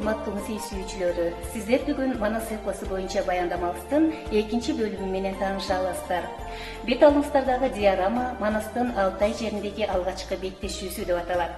урматтуу музей сүйүүчүлөрү, сиздер бүгүн Манас эпосу боюнча баяндамабыздын 2 бөлүмү менен тааныша аласыздар. Бет алыңыздардагы диорама Манастын Алтай жериндеги алгачкы беттешүүсү деп аталат.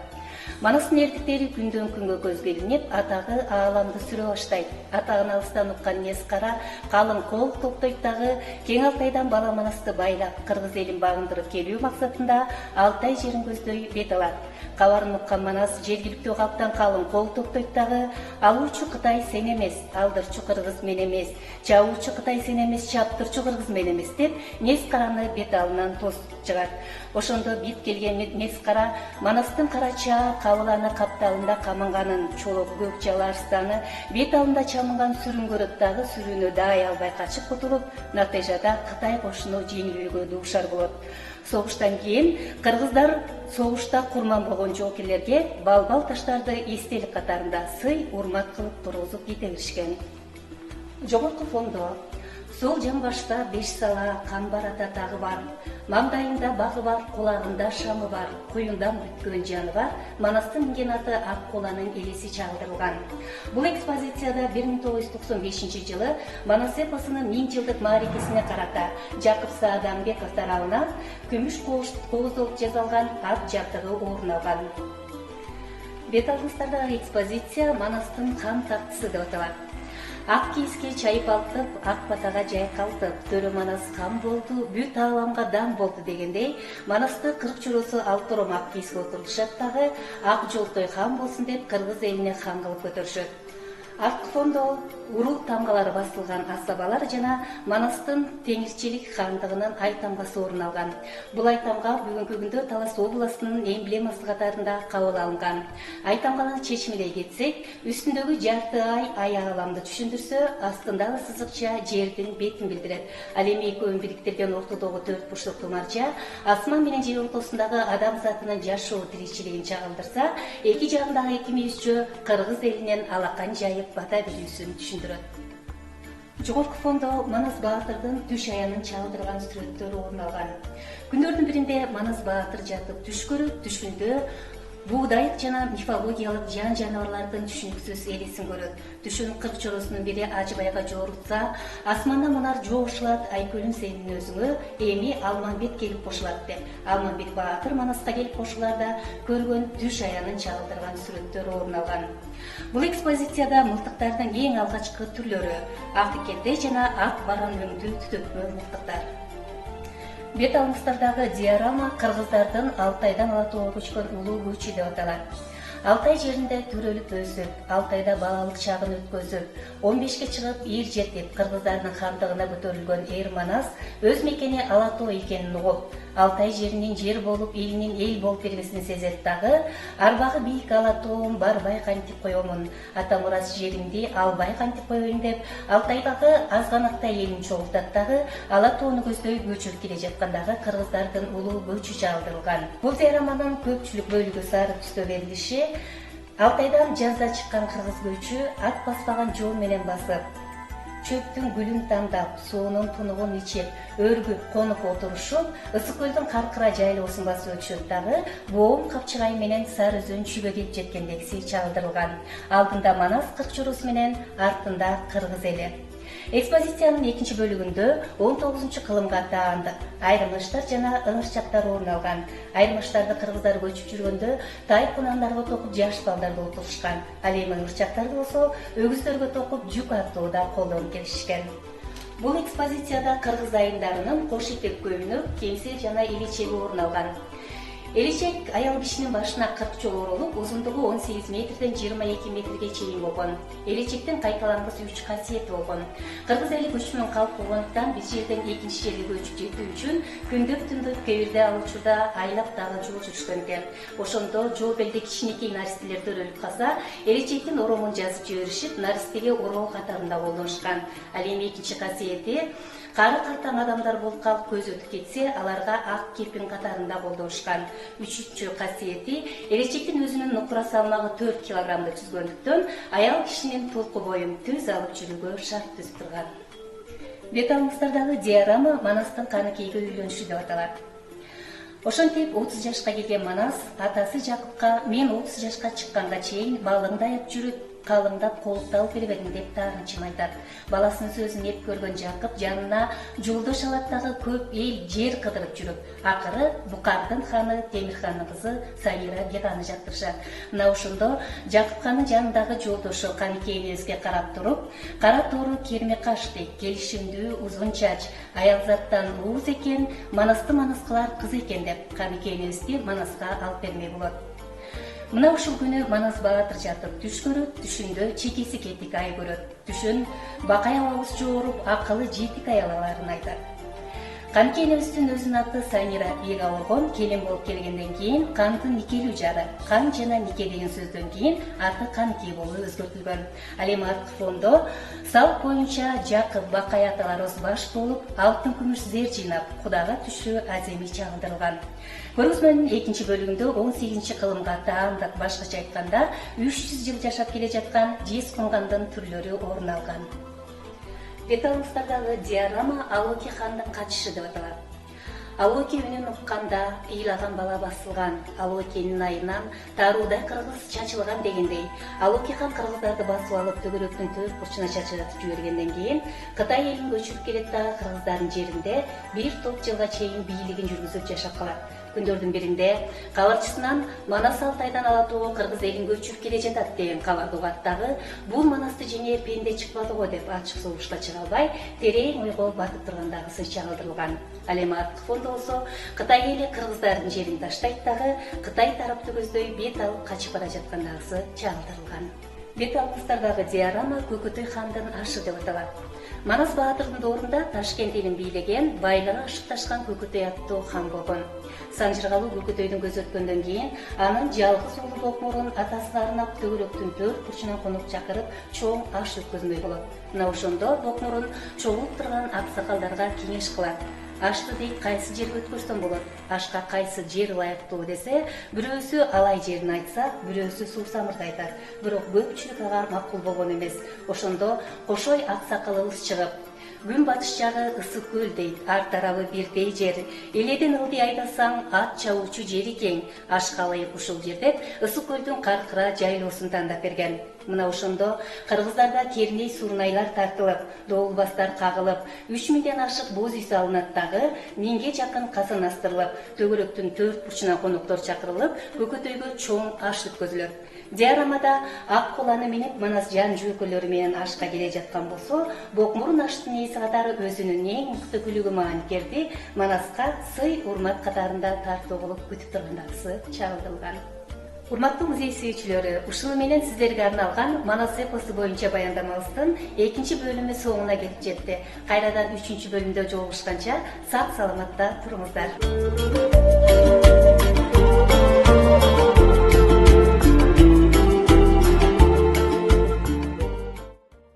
Манастын эрдиктери күндөн күнгө көзгө илинип, атагы ааламды сүрө баштайт. Атагын алыстан уккан Нескара калың кол топтойт дагы Кең Алтайдан бала Манасты байлап, кыргыз элин багындырып келүү максатында Алтай жерин көздөй бет алат. Кабарын уккан Манас жергиликтүү калктан калың кол топтойт дагы алуучу Кытай сен эмес, алдырчу кыргыз мен эмес, чабуучу Кытай сен эмес, чаптырчу кыргыз мен эмес деп Нескараны бет алынан тосуп чыгат. Ошондо бит келген Нескара Манастын карача кабыланы капталында камынганын, чолок көк жала арстаны бет алында чамынган сүрүн көрөт дагы сүрүүнү даай албай качып кутулуп, натыйжада Кытай кошуну жеңилүүгө дуушар болот. Согуштан кийин кыргыздар согушта курман болгон жоокерлерге балбал таштарды эстелик катарында сый, урмат кылып тургузуп кете беришкен. Жогорку фондо сол жамбашта 5 сала кан бар ата тагы бар, маңдайында багы бар, кулагында шамы бар, куюндан бүткөн жаны бар, Манастын минген аты Ак Куланын элеси чагылдырылган. Бул экспозицияда 1995 жылы Манас эпосунун 1000 жылдык маарифесине карата Жакып Сааданбеков тарабынан күмүш кооздолуп жасалган ат жабдыгы орун алган. Бет алыңыздардагы экспозиция Манастын кан тактысы деп аталат. Ак кийиске чайып алтып, ак батага жайкалтып, төрө Манас хан болду, бүт ааламга дан болду дегендей, Манасты кырк чоросу алтырым ак кийиске отурушат дагы, ак жолтой хан болсун деп кыргыз элине хан кылып көтөрүшөт. Арткы фондо урук тамгалары басылган асабалар жана Манастын теңирчилик хандыгынын айтамгасы орун алган. Бул айтамга бүгүнкү күндө Талас областынын эмблемасы катарында кабыл алынган. Айтамганын чечимине кетсек, үстүндөгү жарты ай аяаламды түшүндүрсө, астындагы сызыкча жердин бетин билдирет. Ал эми экөөнүн бириктирген ортодогу 4 бурчтуктуу маржа асман менен жер ортосундагы адам затынын жашоо тиричилигин чагылдырса, эки жагындагы эки мүйүзчө кыргыз элинен алакан жайып бата билүүсүн түшүндүрөт. Жогорку фондо Манас Баатырдын түш аянын чагылдырган сүрөттөрү орун алган. Күндөрдүн биринде Манас Баатыр жатып түш көрөт, түшүндө буудайык жана мифологиялык жан жаныбарлардын түшүнүксүз элесин көрөт. Түшүнүн 40 чоросунун бири Ажыбайга жоорутса, асмандан мунар жоошулат, айкөлүм сенин өзүңө, эми Алманбет келип кошулат деп. Алманбет Баатыр Манаска келип кошуларда көргөн түш аянын чагылдырган сүрөттөрү орун алган. Бул экспозицияда мылтыктардын эң алгачкы түрлөрү, ак тикенде жана ак баран өңдүү түтөтмө мылтыктар. Бет алыңыздардагы диорама кыргыздардын Алтайдан Алатоога көчкөн улуу көчү деп аталат. Алтай жеринде төрөлүп өсүп, Алтайда балалык чагын өткөзүп, 15ке чыгып эл жетип, кыргыздардын хандыгына көтөрүлгөн эр Манас өз мекени Алатоо экенин угуп, Алтай жеринин жер болуп, элинин эл болуп бергесин сезет дагы, арбагы бийик Алатоом барбай кантип коёмун, ата мурас жеримди албай кантип коеюн деп, Алтайдагы азганактай элин чогултат дагы, Алатоону көздөй көчүп келе жаткандагы кыргыздардын улуу көчү чагылдырылган. Бул диораманын көпчүлүк бөлүгү сары түстө берилиши, Алтайдан жазда чыккан кыргыз көчү ат баспаган жол менен басып, чөптүн гүлүн тандап, суунун тунугун ичип, өргүп, конуп отурушуп, ысык көлдүн каркыра жайлоосун басып өтүшөт дагы, боом капчыгай менен Сары Өзөн чүйгө келип жеткендегиси чагылдырылган. Алдында Манас 40 чоросу менен, артында кыргыз эли. Экспозициянын 2 бөлүгүндө 19-кылымга таандык айрым ыштар жана ыңырчактар орун алган. Айрым ыштарды кыргыздар көчүп жүргөндө тайып кунандарга токуп жаш балдар болуп турушкан. Ал эми ыңырчактарды болсо өгүздөргө токуп жүк артууда колдонуп келишкен. Бул экспозицияда кыргыз айымдарынын кош ипек көйнөк, кемсер жана элечеги орун алган. Элечек аял кишинин башына 40 жолу оролуп, узундугу 18 метрден 22 метрге чейин болгон. Элечектин кайталангыс 3 касиети болгон. Кыргыз эли көчмөн калп болгондуктан бир жерден экинчи жерге көчүп жетүү үчүн күндөп түндөп кебирде алуучуда айлап дагы жол жүрүшкөн экен. Ошондо жол белде кичинекей наристелер төрөлүп калса, элечектин оромун жазып жиберишип, наристеге ороо катарында колдонушкан. Ал эми экинчи касиети кары кайтан адамдар болуп калып көз өтүп кетсе, аларга ак кепин катарында колдонушкан. Үчүнчү касиети элечектин өзүнүн нукура салмагы 4 килограммды түзгөндүктөн аял кишинин толку боюн түз алып жүрүүгө шарт түзүп турган. Бет алыңыздардагы диорама Манастын Каныкейге үйлөнүшү деп аталат. Ошентип 30 жашка келген Манас атасы Жакыпка мен 30 жашка чыкканга чейин балыңды аяп жүрүп, калыңдап колукталып бергенин деп таарынчын айтат. Баласынын сөзүн эп көргөн Жакып жанына жолдош алат дагы көп эл жер кыдырып жүрөт. Акыры Букардын ханы Темирхандын кызы Сайира Геданы жактырышат. Мына ошондо Жакып хандын жанындагы жолдошу Каныкей энебизге карап туруп, кара тору керме каш дейт, келишимдүү узун чач, аялзаттан ууз экен, манасты манас кылар кыз экен деп Каныкей энебизди Манаска алып бермек болот. Мына ушул күнү Манас баатыр жатып түш көрөт, түшүндө чекеси кетик ай көрөт. Түшүн бакай абабыз жооруп, акылы жетик аялаларын айтат. Каныкей энебиздин өзүнүн аты Сайира эги ауыргон, келин болуп келгенден кийин Кандын никелүү жары, Кан жана нике деген сөздөн кийин аты Каныкей болуп өзгөртүлгөн. Ал эми арткы фондо салт боюнча Жакып бакай аталарыбыз баш болуп, алтын күмүш зер жыйнап, Кудага түшү аземи чагылдырылган. Көргөзмөнүн экинчи бөлүгүндө 18 кылымга таандык, башкача айтканда 300 жыл жашап келе жаткан жез кунгандын түрлөрү орун алган. Бет алыңыздардагы диорама Алоки хандын качышы деп аталат. Алоки үнүн укканда ыйлаган бала басылган, Алокинин айынан тааруудай кыргыз чачылган дегендей, Алоки хан кыргыздарды басып алып төгөрөктүн төрт бурчуна чачыратып жибергенден кийин Кытай элин көчүрүп келет дагы кыргыздардын жеринде бир топ жылга чейин бийлигин жүргүзүп жашап калат. Күндөрдүн биринде каларчысынан Манас Алтайдан ала тоо кыргыз элин көчүп келе жатат деген кабарды угат дагы, бул Манасты жеңээр пенде чыкпады го деп ачык согушка чыга албай, терең ойго батып тургандагысы чагылдырылган. Ал эми арткы фондо болсо Кытай эли кыргыздардын жерин таштайт дагы, Кытай тараптуу көздөй бет алып качып бара жаткандагысы чагылдырылган. Бет алыңыздардагы диорама Көкөтөй хандын ашы деп аталат. Манас баатырдын доорунда Ташкент элин бийлеген, байлыгы ашыкташкан Көкөтөй аттуу хан болгон. Санжыргалуу Көкөтөйдүн көзү өткөндөн кийин анын жалгыз уулу Бокмурун атасына арнап төгөрөктүн төрт бурчунан конок чакырып чоң аш өткөзмөй болот. Мына ошондо Бокмурун чогулуп турган аксакалдарга кеңеш кылат. Ашты дейт кайсы жерге өткөрсөм болот, ашка кайсы жер ылайыктуу десе, бирөөсү алай жерин айтса, бирөөсү суусамырды айтат. Бирок көпчүлүк ага макул болгон эмес. Ошондо Кошой аксакалыбыз чыгып, күн батыш жагы ысык көл дейт, ар тарабы бирдей жер. Эледен ылдый айдасаң, ат чабуучу жери кең. Ашка ылайык ушул жер деп ысык көлдүн каркыра жайлоосун тандап берген. Мына ошондо кыргыздарда керней сурнайлар тартылып, доолбастар кагылып, 3000ден ашык боз үй салынат дагы, 1000ге жакын казан астырылып, төгөрөктүн төрт бурчунан коноктор чакырылып, Көкөтөйгө чоң аш өткөзүлөт. Диорамада ак куланы минип Манас жан жүйкөлөрү менен ашка келе жаткан болсо, Бокмурун аштын ээси катары өзүнүн эң мыкты күлүгү маанкерди Манаска сый урмат катарында тартуу кылып күтүп тургандагысы чагылдырылган. Урматтуу музей сүйүүчүлөрү, ушуну менен сиздерге арналган Манас эпосу боюнча баяндамабыздын экинчи бөлүмү соңуна келип жетти. Кайрадан 3-бөлүмдө жолугушканча сак саламатта туруңуздар.